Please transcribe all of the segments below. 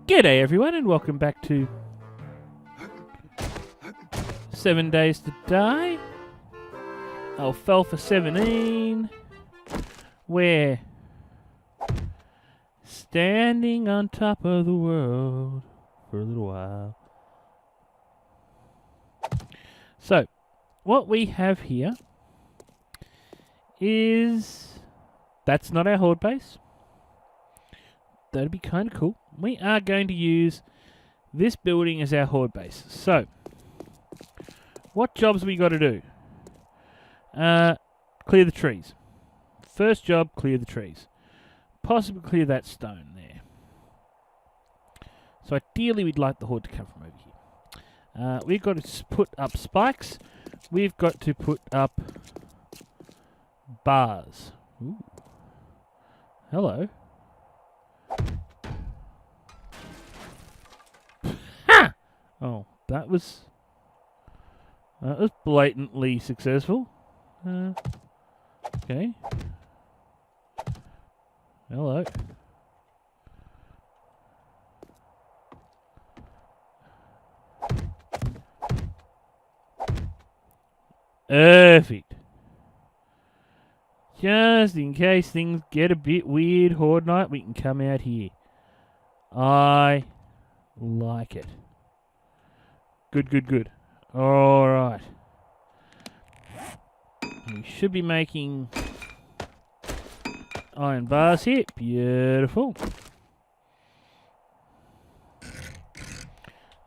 G'day everyone and welcome back to 7 Days to Die. Alfalfa 17. We're standing on top of the world for a little while. So, what we have here is... That's not our horde base. That'd be kind of cool. We are going to use this building as our horde base. So, what jobs we got to do? Clear the trees. First job, clear the trees. Possibly clear that stone there. So ideally we'd like the horde to come from over here. We've got to put up spikes. We've got to put up bars. Ooh. Hello. Ha! Oh, that was blatantly successful. Okay. Hello. Perfect. Just in case things get a bit weird, Horde Night, we can come out here. I like it. Good, good, good. Alright. We should be making iron bars here. Beautiful.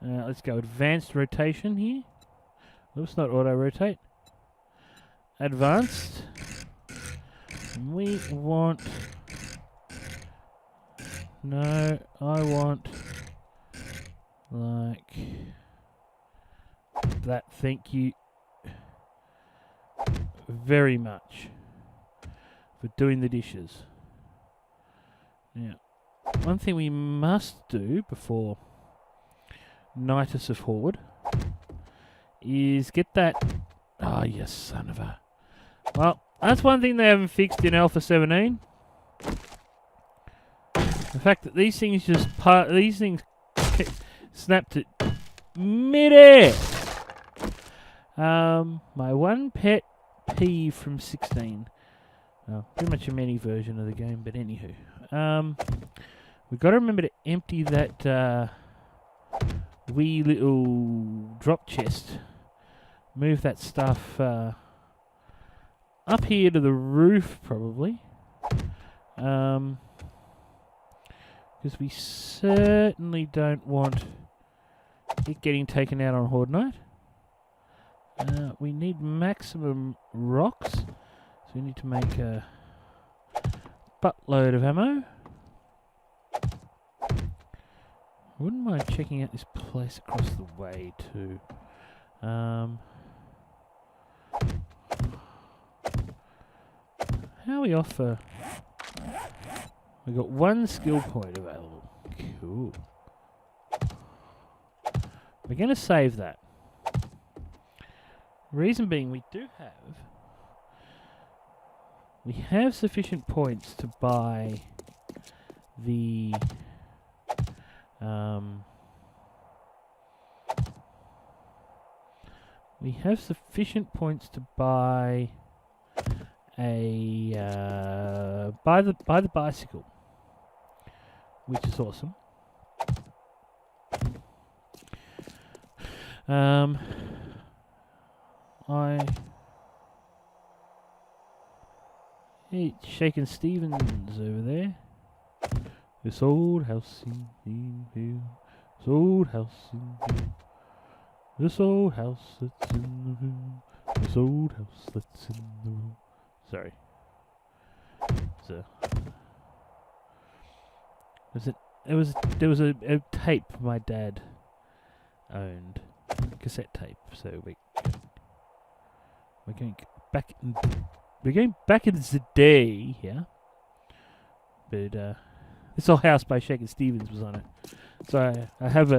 Let's go advanced rotation here. Oops, not auto rotate. Advanced. We want... No, I want... like... that, thank you very much for doing the dishes. Now, one thing we must do before Nightus of Horde is get that... Oh, you son of a... Well, that's one thing they haven't fixed in Alpha 17. The fact that these things just... these things snapped at mid-air. My one pet peeve from 16. Well, pretty much a mini version of the game, but anywho. We've got to remember to empty that wee little drop chest. Move that stuff up here to the roof, probably. Because we certainly don't want it getting taken out on Horde Night. We need maximum rocks, so we need to make a buttload of ammo. Wouldn't mind checking out this place across the way too. How are we off for... We've got one skill point available. Cool. We're going to save that. Reason being, we have sufficient points to buy the we have sufficient points to buy a buy the bicycle, which is awesome. Hey, Shakin' Stevens over there. This old house in Greenville. This old house in Greenville. This old house that's in the room. This old house that's in the room. Sorry. So, there was a tape my dad owned, cassette tape. So we're going back into the day here. But this old house by Shakin' Stevens was on it. So I have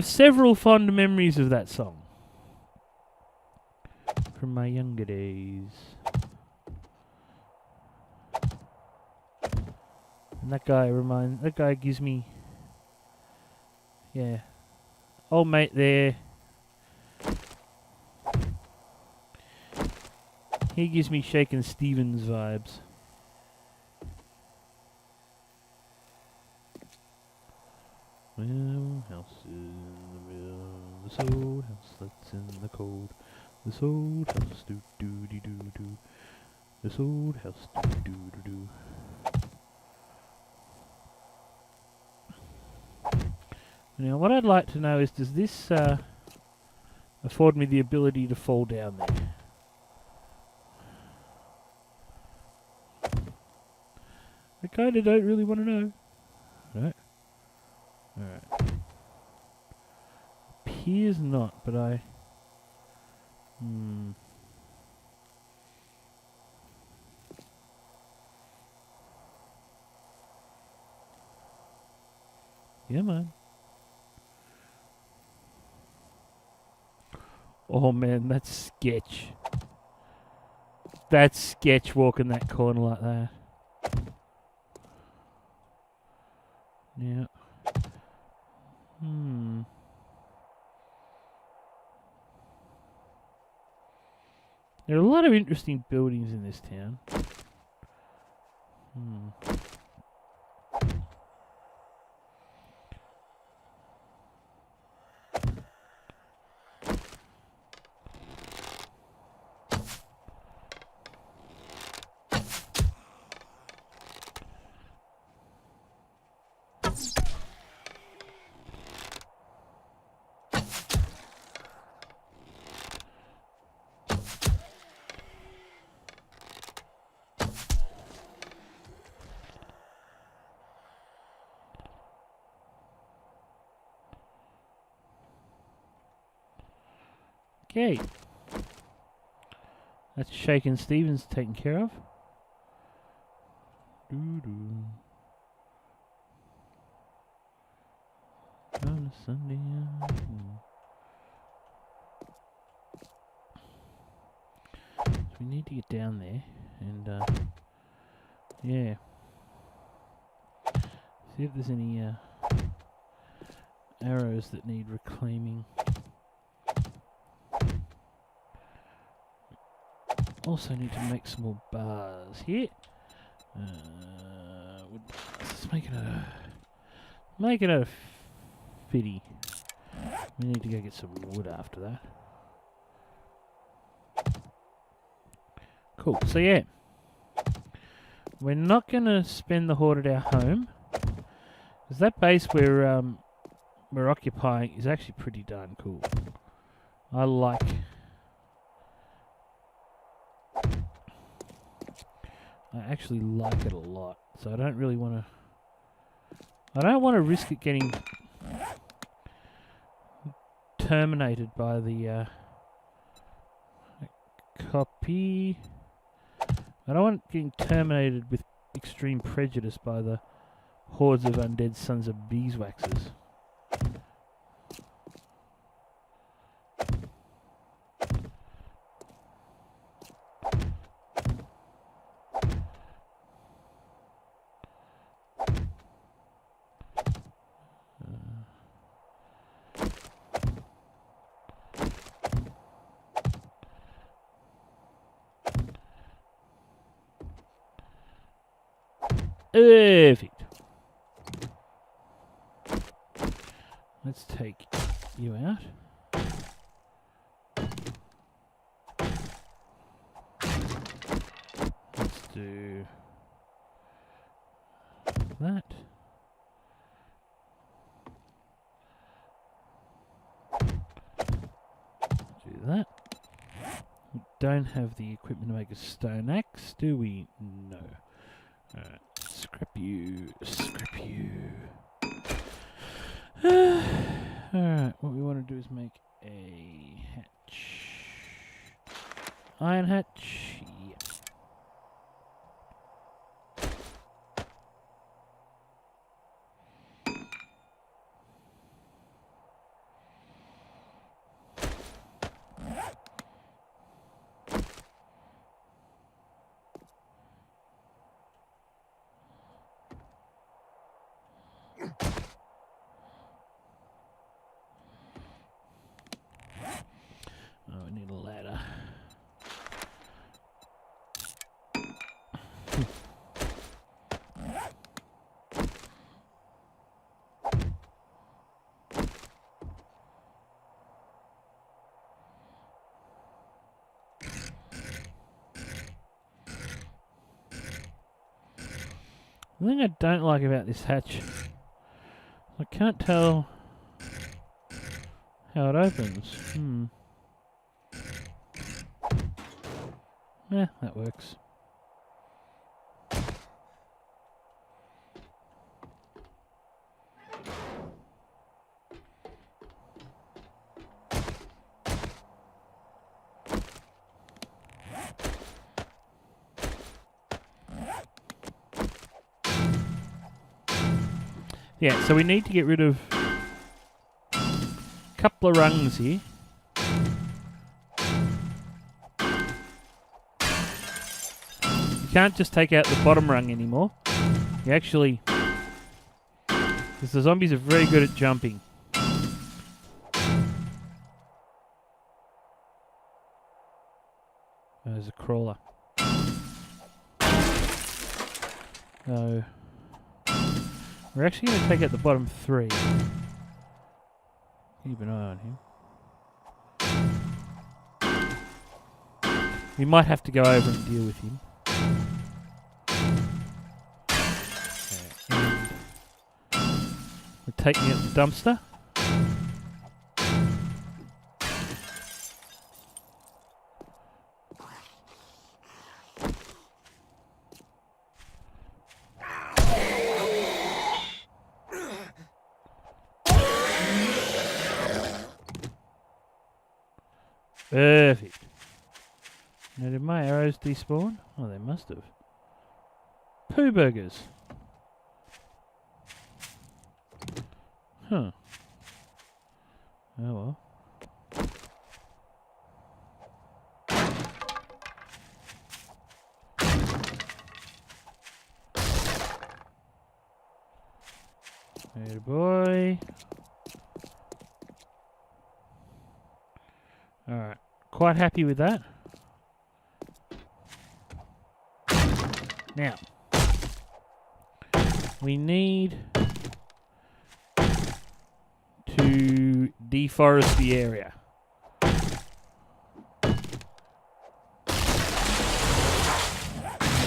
several fond memories of that song from my younger days. And that guy gives me, yeah, old mate there. He gives me Shakin' Stevens vibes. Well, house in the middle of this old house that's in the cold. This old house, do do dee do do. This old house, do do do do. Now, what I'd like to know is, does this afford me the ability to fall down there? I kind of don't really want to know. Right? Alright. Appears not, but I... Yeah, man. Oh, man, that's sketch. That's sketch walking that corner like that. Yeah. There are a lot of interesting buildings in this town. Okay. That's Shakin' Stevens taken care of. Doo-doo. On a Sunday afternoon. So we need to get down there and, yeah. See if there's any, arrows that need reclaiming. Also need to make some more bars here. Let's make it a 50. We need to go get some wood after that. Cool. So yeah, we're not gonna spend the horde at our home, because that base we're occupying is actually pretty darn cool. I actually like it a lot, so I don't really want to... I don't want to risk it getting terminated by the copy. I don't want it getting terminated with extreme prejudice by the hordes of undead sons of beeswaxes. Perfect. Let's take you out. Let's do that. Do that. We don't have the equipment to make a stone axe, do we? No. Alright. Scrap you. Scrap you. Alright, what we want to do is make a hatch. Iron hatch. Yeah. The thing I don't like about this hatch, I can't tell how it opens. Yeah, that works. Yeah, so we need to get rid of a couple of rungs here. You can't just take out the bottom rung anymore. You actually... because the zombies are very good at jumping. There's a crawler. So... we're actually going to take out the bottom 3. Keep an eye on him. We might have to go over and deal with him. Okay, we're taking out the dumpster. Perfect. Now, did my arrows despawn? Oh, they must have. Poo burgers. Huh. Oh well. Hey boy. Alright. Quite happy with that. Now, we need to deforest the area.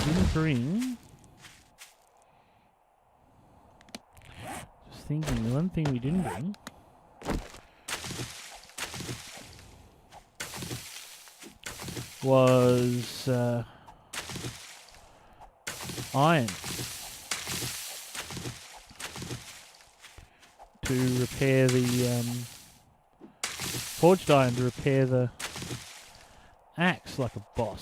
Didn't bring... just thinking, the one thing we didn't bring... was iron to repair the forged iron to repair the axe like a boss.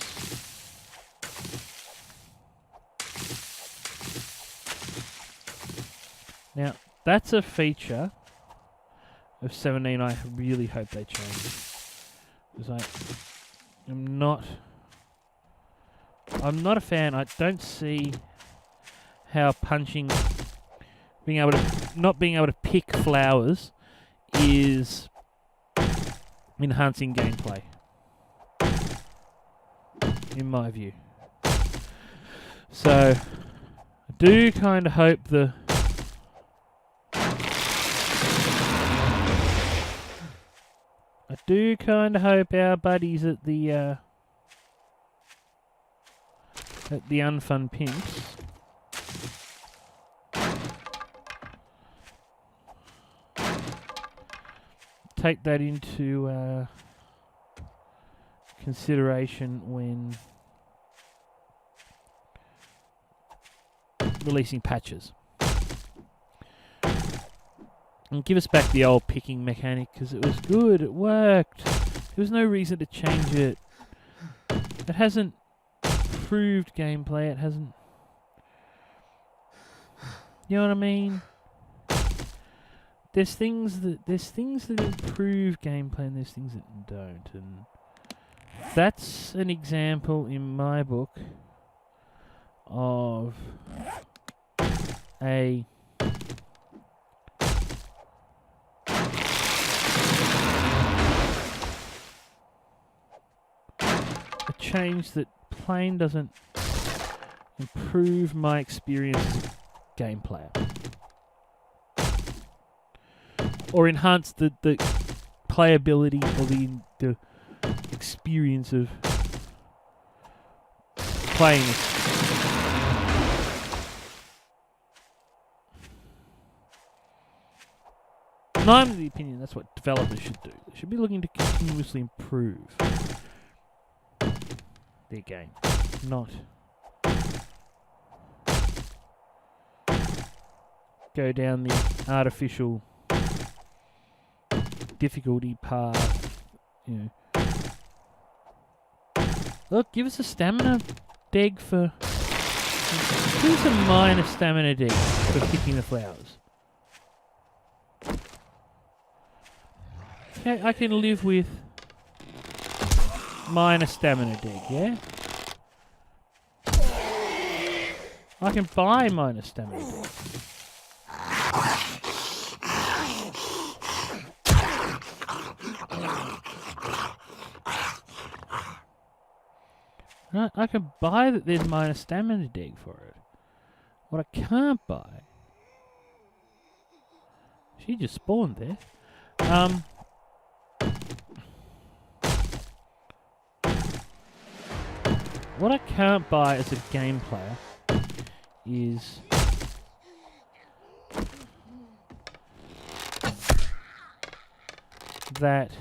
Now that's a feature of 17 I really hope they change, because I'm not a fan. I don't see how punching, not being able to pick flowers is enhancing gameplay, in my view. So I do kind of hope our buddies at the Unfun Pimps take that into consideration when releasing patches. And give us back the old picking mechanic, because it was good, it worked. There was no reason to change it. It hasn't improved gameplay, it hasn't... you know what I mean? There's things that improve gameplay and there's things that don't, and that's an example in my book of a change that plain doesn't improve my experience as a game player, or enhance the playability or the experience of playing. And I'm of the opinion that's what developers should do. They should be looking to continuously improve their game, not go down the artificial difficulty path. You know. Look, give us a stamina deg for. Give us a minor stamina deg for picking the flowers. Okay, I can live with minor stamina deg, yeah? I can buy minor stamina deg. I can buy that there's minor stamina deg for it. What I can't buy... She just spawned there. What I can't buy as a game player is that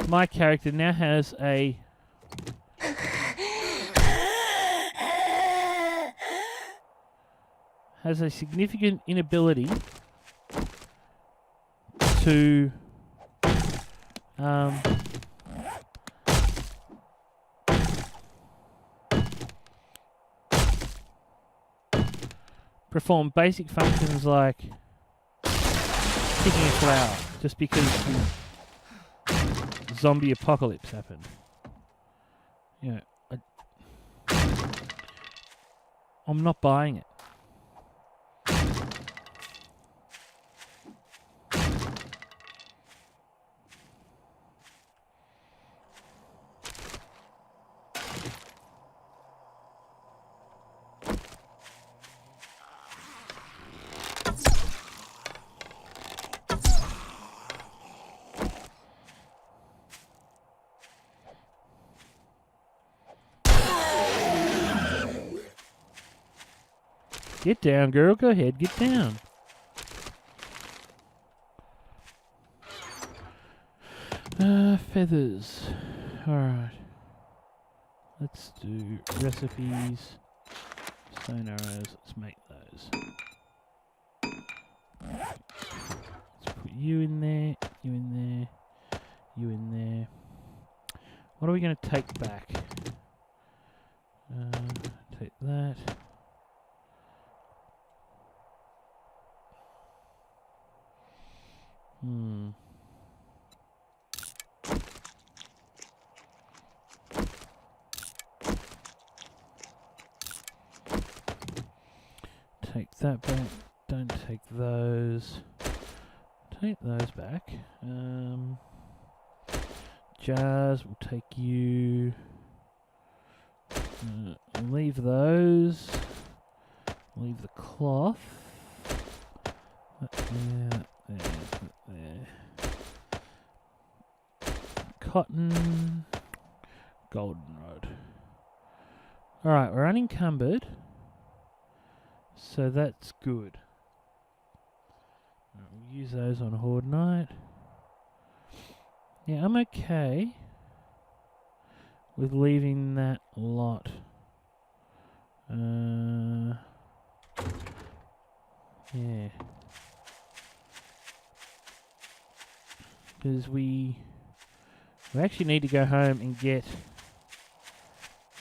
my character now has a significant inability to perform basic functions like picking a flower just because the zombie apocalypse happened. You know, I'm not buying it. Get down, girl. Go ahead. Get down. Feathers. Alright. Let's do recipes. Stone arrows. Let's make those. Let's put you in there. You in there. You in there. What are we going to take back? Take that. Take that back. Don't take those. Take those back. Jars, we'll take you. Leave those. Leave the cloth. There. Cotton. Goldenrod. Alright, we're unencumbered. So that's good. We'll use those on Horde Night. Yeah, I'm okay with leaving that lot. Yeah. Because we actually need to go home and get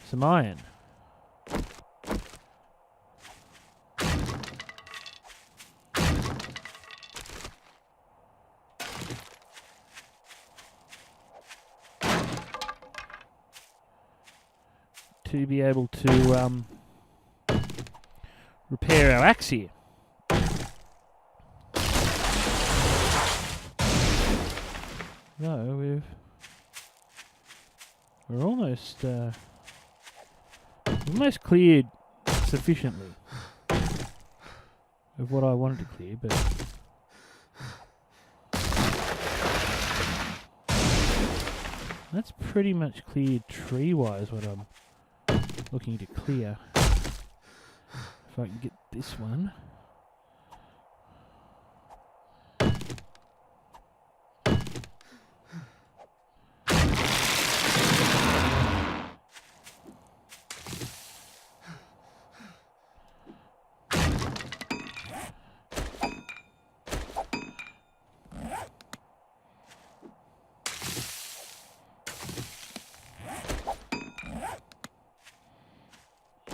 some iron. To be able to repair our axe here. No, we're almost cleared sufficiently of what I wanted to clear, but that's pretty much cleared tree-wise what I'm looking to clear. If I can get this one.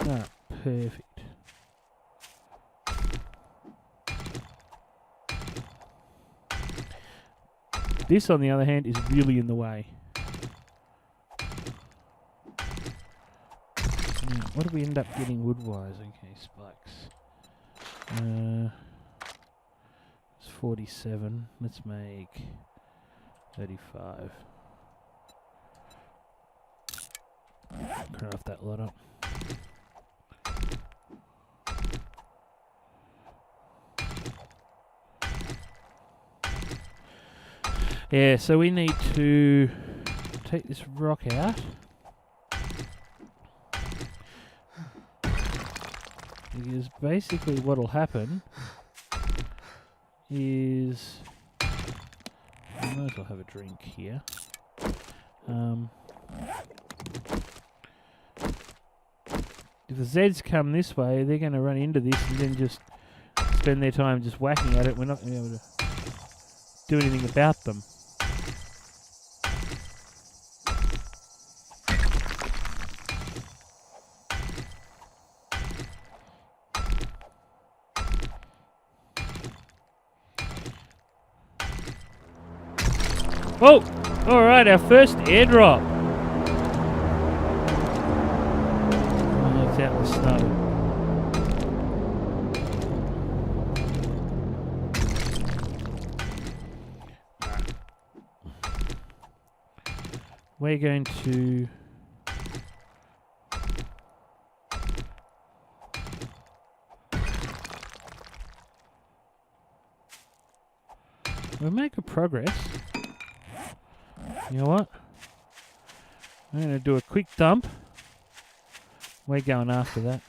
Ah, perfect. This, on the other hand, is really in the way. What do we end up getting wood-wise? Okay, spikes. It's 47. Let's make 35. Craft that lot up. Yeah, so we need to take this rock out. Because basically what'll happen is... I might as well have a drink here. If the Zeds come this way, they're going to run into this and then just spend their time just whacking at it. We're not going to be able to do anything about them. Oh! Alright, our first airdrop. Oh, it's out in the snow. We're going to... we'll make a progress. You know what? I'm going to do a quick dump. We're going after that.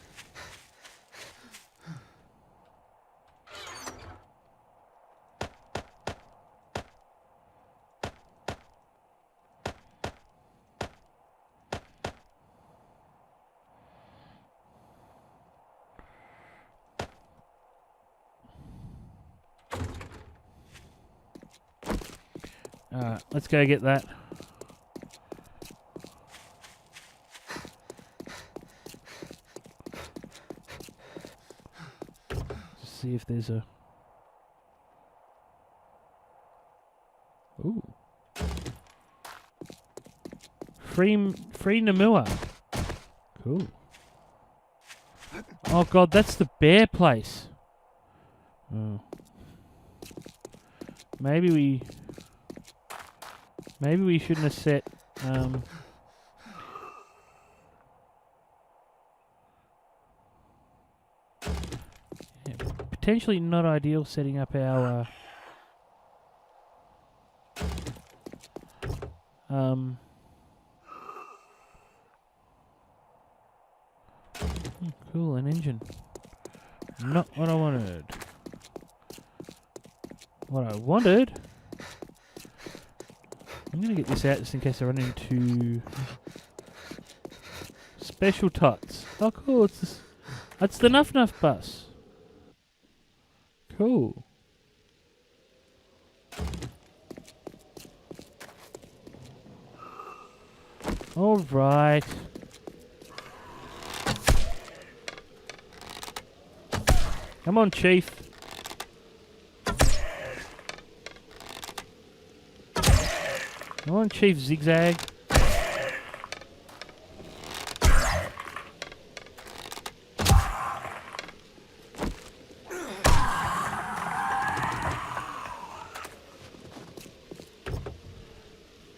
Alright, let's go get that. Just see if there's a... Ooh. Free Namua. Cool. Oh god, that's the bear place. Oh. Maybe we shouldn't have set yeah, potentially not ideal setting up our cool, an engine. Not what I wanted. What I wanted... I'm going to get this out just in case I run into special tots. Oh cool, it's the Nuff Nuff bus. Cool. Alright. Come on, Chief. Come on, Chief Zigzag.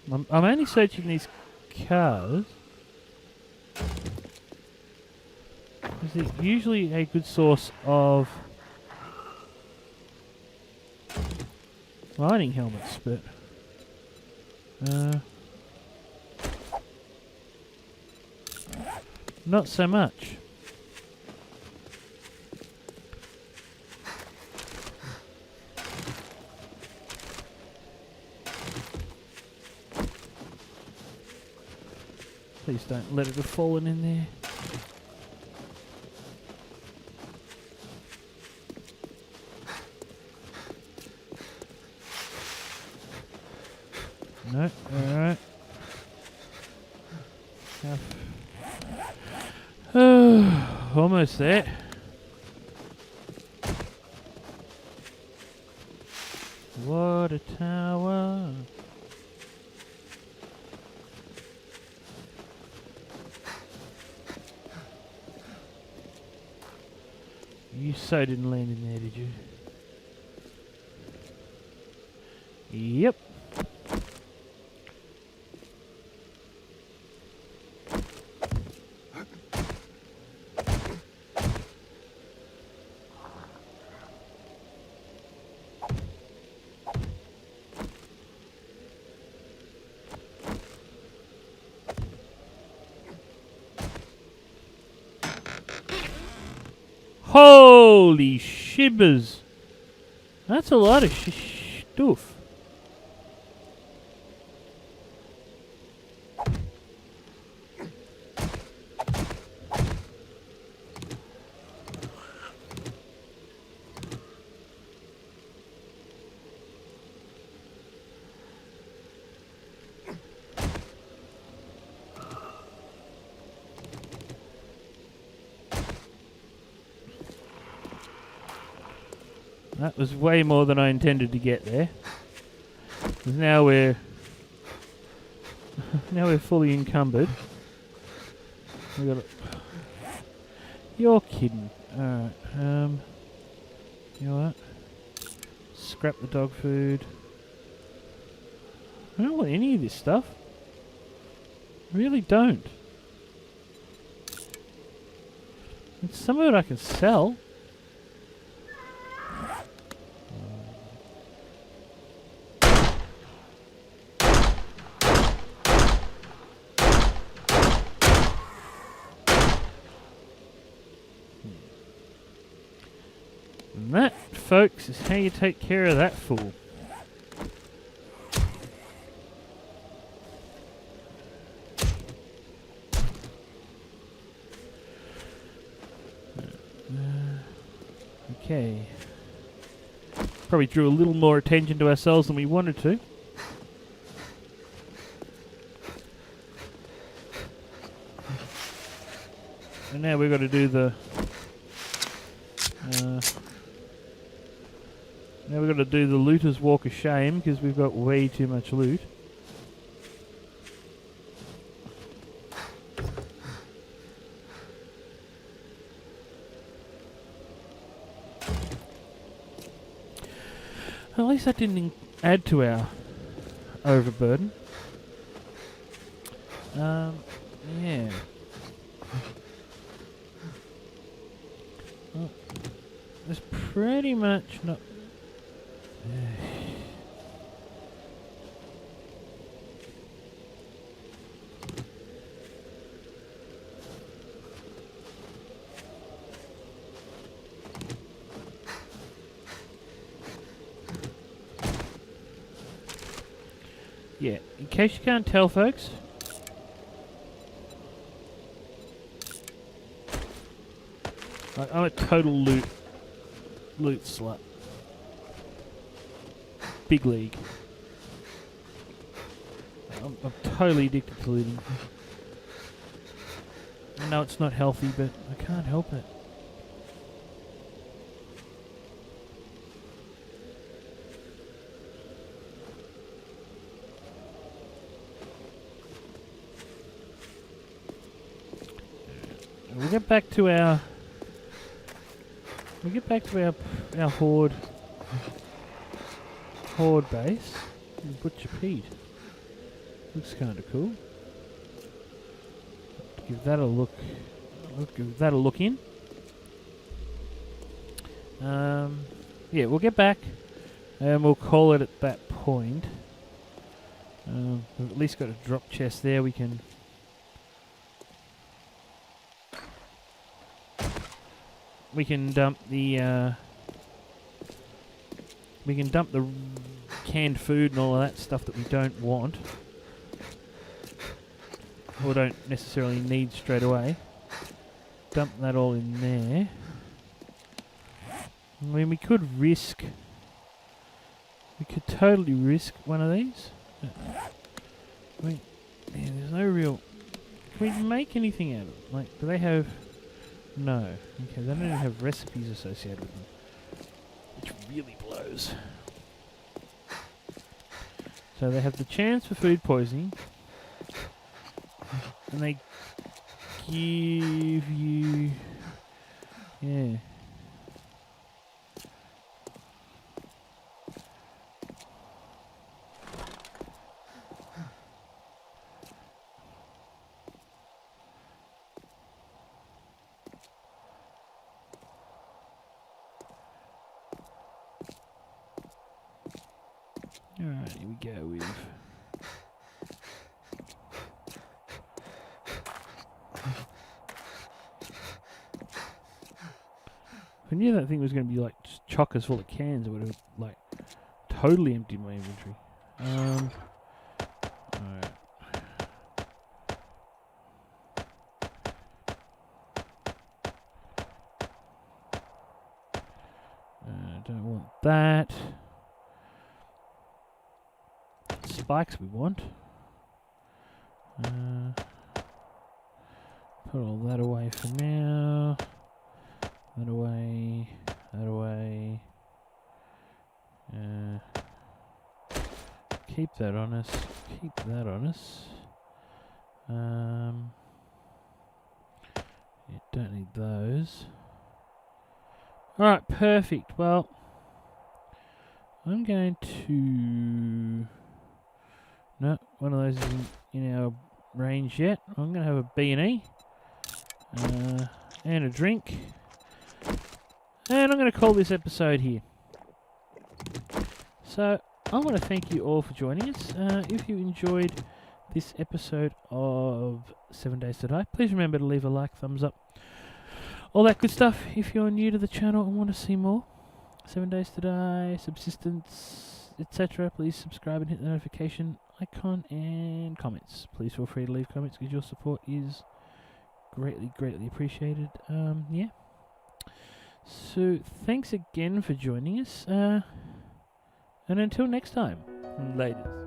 I'm only searching these cars because they're usually a good source of mining helmets, but not so much. Please don't let it have fallen in there. No, alright. Almost there. What a tower. You so didn't land in there, did you? Yep. Holy shibbers! That's a lot of stuff. That was way more than I intended to get there. 'Cause now we're fully encumbered. We got. You're kidding. All right. You know what? Scrap the dog food. I don't want any of this stuff. I really don't. And some of it I can sell. And that, folks, is how you take care of that fool. Okay. Probably drew a little more attention to ourselves than we wanted to. And now we've got to do the... now we've got to do the looter's walk of shame because we've got way too much loot. At least that didn't add to our overburden. Yeah. Well, there's pretty much not... Yeah, in case you can't tell, folks, I'm a total loot slut. Big league. I'm totally addicted to looting. I know it's not healthy, but I can't help it. We'll get back to our... our horde base. Butcher Pete. Looks kind of cool. Give that a look. Give that a look in. Yeah, we'll get back and we'll call it at that point. We've at least got a drop chest there. We can dump the canned food and all of that stuff that we don't want. or don't necessarily need straight away. Dump that all in there. I mean, we could totally risk one of these. I mean, yeah, there's no real... Can we make anything out of it? Like, do they have... No. Okay, they don't even have recipes associated with them. Which really blows. So they have the chance for food poisoning. And they give you... Yeah. Alright, here we go with... If I knew that thing was going to be like just chockers full of cans, it would have like totally emptied my inventory. Alright. Don't want that. Spikes we want. Put all that away for now. That away. That away. Keep that on us. Keep that on us. You don't need those. Alright, perfect. Well, I'm going to... No, one of those isn't in our range yet. I'm going to have a B&E. And a drink. And I'm going to call this episode here. So, I want to thank you all for joining us. If you enjoyed this episode of 7 Days to Die, please remember to leave a like, thumbs up, all that good stuff. If you're new to the channel and want to see more 7 Days to Die, Subsistence, etc., please subscribe and hit the notification icon, and comments. Please feel free to leave comments because your support is greatly, greatly appreciated. Yeah. So, thanks again for joining us. And until next time, laters.